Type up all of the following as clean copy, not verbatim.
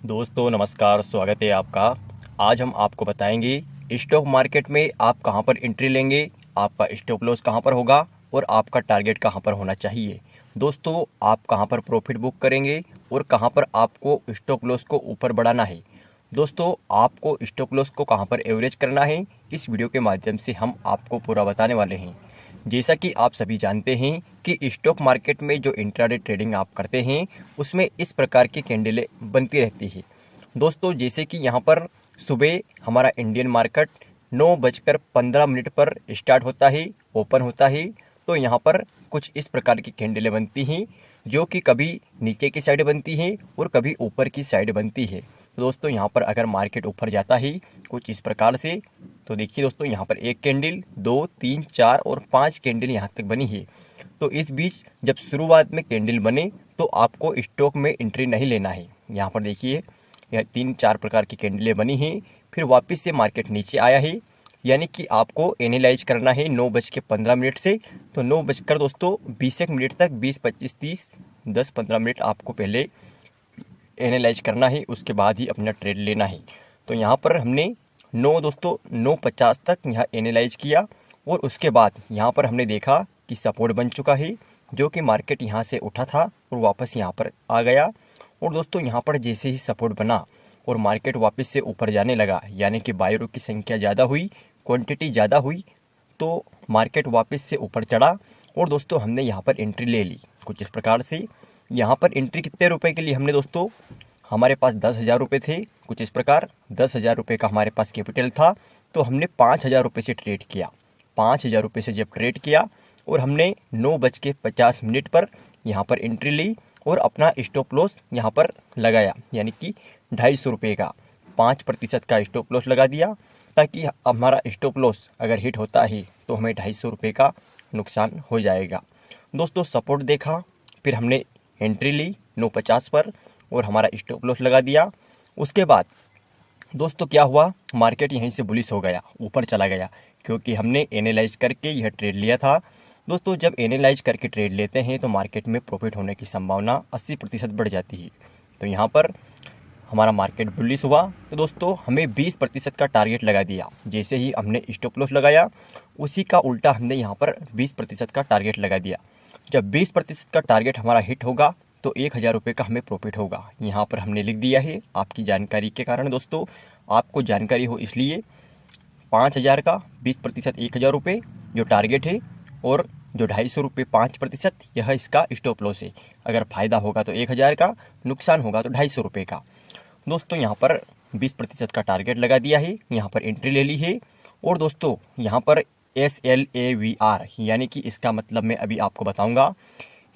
दोस्तों नमस्कार, स्वागत है आपका। आज हम आपको बताएंगे स्टॉक मार्केट में आप कहां पर एंट्री लेंगे, आपका स्टॉप लॉस कहां पर होगा और आपका टारगेट कहां पर होना चाहिए। दोस्तों, आप कहां पर प्रॉफिट बुक करेंगे और कहां पर आपको स्टॉप लॉस को ऊपर बढ़ाना है। दोस्तों, आपको स्टॉप लॉस को कहां पर एवरेज करना है, इस वीडियो के माध्यम से हम आपको पूरा बताने वाले हैं। जैसा कि आप सभी जानते हैं कि स्टॉक मार्केट में जो इंट्राडे ट्रेडिंग आप करते हैं उसमें इस प्रकार की कैंडलें बनती रहती है। दोस्तों, जैसे कि यहाँ पर सुबह हमारा इंडियन मार्केट 9:15 पर स्टार्ट होता है, ओपन होता है, तो यहाँ पर कुछ इस प्रकार की कैंडलें बनती हैं जो कि कभी नीचे की साइड बनती है और कभी ऊपर की साइड बनती है। तो दोस्तों, यहाँ पर अगर मार्केट ऊपर जाता है कुछ इस प्रकार से, तो देखिए दोस्तों, यहाँ पर एक कैंडल, 2, 3, 4 और 5 कैंडल यहाँ तक बनी है। तो इस बीच जब शुरुआत में कैंडल बने तो आपको स्टॉक में एंट्री नहीं लेना है। यहाँ पर देखिए, यह 3-4 प्रकार की कैंडलें बनी हैं, फिर वापस से मार्केट नीचे आया है, यानी कि आपको एनालाइज करना है 9:15 से। तो 9 बजकर दोस्तों 20 मिनट तक, 20, 25, 30, 10-15 मिनट आपको पहले एनालाइज करना है, उसके बाद ही अपना ट्रेड लेना है। तो यहाँ पर हमने 9:50 तक यहाँ एनालाइज किया और उसके बाद यहाँ पर हमने देखा कि सपोर्ट बन चुका है, जो कि मार्केट यहाँ से उठा था और वापस यहाँ पर आ गया। और दोस्तों, यहाँ पर जैसे ही सपोर्ट बना और मार्केट वापस से ऊपर जाने लगा, यानी कि बायरों की संख्या ज़्यादा हुई, क्वांटिटी ज़्यादा हुई, तो मार्केट वापस से ऊपर चढ़ा और दोस्तों हमने यहाँ पर एंट्री ले ली कुछ इस प्रकार से। यहाँ पर एंट्री कितने रुपए के लिए हमने दोस्तों, हमारे पास 10,000 रुपये थे कुछ इस प्रकार, 10,000 रुपये का हमारे पास कैपिटल था। तो हमने 5,000 रुपये से ट्रेड किया। 5,000 रुपये से जब ट्रेड किया और हमने 9:50 पर यहाँ पर एंट्री ली और अपना स्टॉप लॉस यहाँ पर लगाया, यानी कि 250 रुपये का 5% का स्टॉप लॉस लगा दिया, ताकि हमारा स्टॉप लॉस अगर हिट होता है तो हमें 250 रुपये का नुकसान हो जाएगा। दोस्तों, सपोर्ट देखा, फिर हमने एंट्री ली 9:50 पर और हमारा स्टॉप लॉस लगा दिया। उसके बाद दोस्तों क्या हुआ, मार्केट यहीं से बुलिश हो गया, ऊपर चला गया, क्योंकि हमने एनालाइज करके यह ट्रेड लिया था। दोस्तों, जब एनालाइज करके ट्रेड लेते हैं तो मार्केट में प्रॉफिट होने की संभावना 80% बढ़ जाती है। तो यहाँ पर हमारा मार्केट बुलिश हुआ, तो दोस्तों हमें 20% का टारगेट लगा दिया। जैसे ही हमने स्टॉप लॉस लगाया, उसी का उल्टा हमने यहाँ पर 20% का टारगेट लगा दिया। जब 20% का टारगेट हमारा हिट होगा तो 1,000 रुपये का हमें प्रॉफिट होगा। यहाँ पर हमने लिख दिया है आपकी जानकारी के कारण। दोस्तों, आपको जानकारी हो इसलिए 5,000 का 20% 1,000 रुपये जो टारगेट है, और जो 250 रुपये 5% यह इसका स्टॉप लॉस है। अगर फ़ायदा होगा तो 1,000 का, नुकसान होगा तो 250 रुपये का। दोस्तों, यहाँ पर 20% का टारगेट लगा दिया है, यहाँ पर एंट्री ले ली है। और दोस्तों, यहाँ पर SLAVR, यानी कि इसका मतलब मैं अभी आपको बताऊंगा।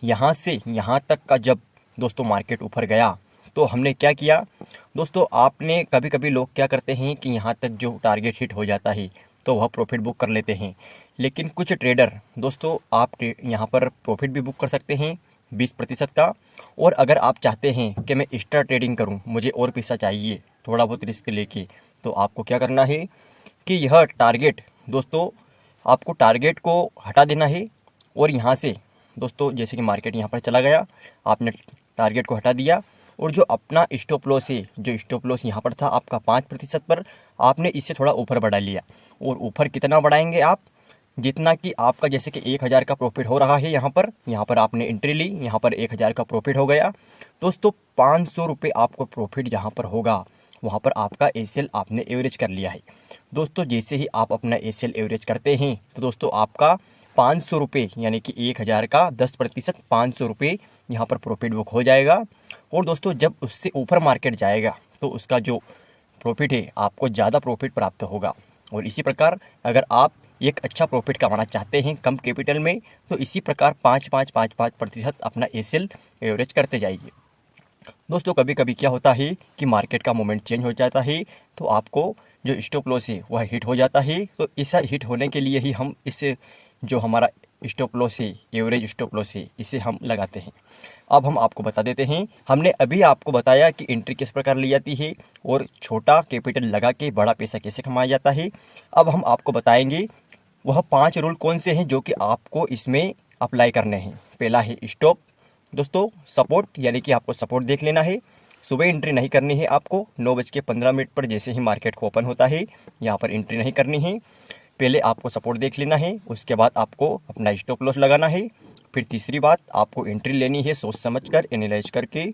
यहाँ से यहाँ तक का जब दोस्तों मार्केट ऊपर गया तो हमने क्या किया। दोस्तों, आपने कभी कभी लोग क्या करते हैं कि यहाँ तक जो टारगेट हिट हो जाता है तो वह प्रॉफिट बुक कर लेते हैं, लेकिन कुछ ट्रेडर दोस्तों, आप यहाँ पर प्रॉफिट भी बुक कर सकते हैं 20% का। और अगर आप चाहते हैं कि मैं एक्स्ट्रा ट्रेडिंग करूं, मुझे और पैसा चाहिए थोड़ा बहुत रिस्क लेके, तो आपको क्या करना है कि यह टारगेट दोस्तों, आपको टारगेट को हटा देना है। और यहाँ से दोस्तों, जैसे कि मार्केट यहाँ पर चला गया, आपने टारगेट को हटा दिया और जो अपना स्टॉप लॉस है, जो स्टॉप लॉस यहाँ पर था आपका 5% पर, आपने इससे थोड़ा ऊपर बढ़ा लिया। और ऊपर कितना बढ़ाएंगे आप, जितना कि आपका जैसे कि 1,000 का प्रॉफिट हो रहा है यहाँ पर आपने एंट्री ली, यहाँ पर 1,000 का प्रॉफिट हो गया। दोस्तों, 500 रुपये आपको प्रॉफिट जहाँ पर होगा वहाँ पर आपका ACL आपने एवरेज कर लिया है। दोस्तों, जैसे ही आप अपना ACL एवरेज करते हैं तो दोस्तों आपका 500 रुपये, यानी कि 1,000 का 10% 500 रुपये यहाँ पर प्रॉफिट बुक हो जाएगा। और दोस्तों, जब उससे ऊपर मार्केट जाएगा तो उसका जो प्रॉफिट है आपको ज़्यादा प्रॉफिट प्राप्त होगा। और इसी प्रकार अगर आप एक अच्छा प्रॉफिट कमाना चाहते हैं कम कैपिटल में, तो इसी प्रकार 5-5-5-5% अपना ACL एवरेज करते जाइए। दोस्तों, कभी कभी क्या होता है कि मार्केट का मोमेंट चेंज हो जाता है, तो आपको जो स्टॉप लॉस है वह हिट हो जाता है। तो ऐसा हिट होने के लिए ही हम इससे जो हमारा स्टॉप लॉस है, एवरेज स्टॉप लॉस है, इसे हम लगाते हैं। अब हम आपको बता देते हैं, हमने अभी आपको बताया कि एंट्री किस प्रकार ली जाती है और छोटा कैपिटल लगा के बड़ा पैसा कैसे कमाया जाता है। अब हम आपको बताएंगे वह 5 रूल कौन से हैं जो कि आपको इसमें अप्लाई करने हैं। पहला है स्टॉप, दोस्तों सपोर्ट, यानी कि आपको सपोर्ट देख लेना है। सुबह एंट्री नहीं करनी है आपको। 9:15 पर जैसे ही मार्केट को ओपन होता है यहाँ पर एंट्री नहीं करनी है। पहले आपको सपोर्ट देख लेना है, उसके बाद आपको अपना स्टॉप लॉस लगाना है। फिर तीसरी बात, आपको एंट्री लेनी है सोच समझ कर, एनालाइज करके।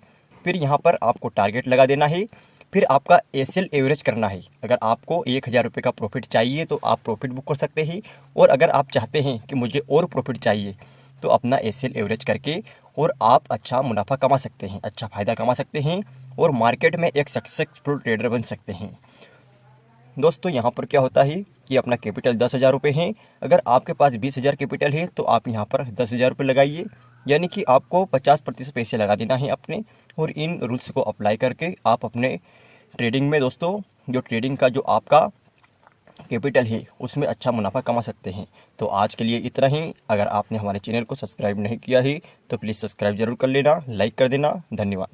फिर यहाँ पर आपको टारगेट लगा देना है। फिर आपका एसएल एवरेज करना है। अगर आपको 1000 रुपये का प्रॉफिट चाहिए तो आप प्रॉफिट बुक कर सकते हैं, और अगर आप चाहते हैं कि मुझे और प्रॉफिट चाहिए तो अपना एसएल एवरेज करके और आप अच्छा मुनाफा कमा सकते हैं, अच्छा फ़ायदा कमा सकते हैं, और मार्केट में एक सक्सेसफुल ट्रेडर बन सकते हैं। दोस्तों यहाँ पर क्या होता है कि अपना कैपिटल 10,000 रुपये है। अगर आपके पास 20,000 कैपिटल है तो आप यहाँ पर 10,000 रुपये लगाइए, यानी कि आपको 50% पैसे लगा देना है अपने। और इन रूल्स को अप्लाई करके आप अपने ट्रेडिंग में दोस्तों, जो ट्रेडिंग का जो आपका कैपिटल है उसमें अच्छा मुनाफा कमा सकते हैं। तो आज के लिए इतना ही। अगर आपने हमारे चैनल को सब्सक्राइब नहीं किया है तो प्लीज़ सब्सक्राइब जरूर कर लेना, लाइक कर देना। धन्यवाद।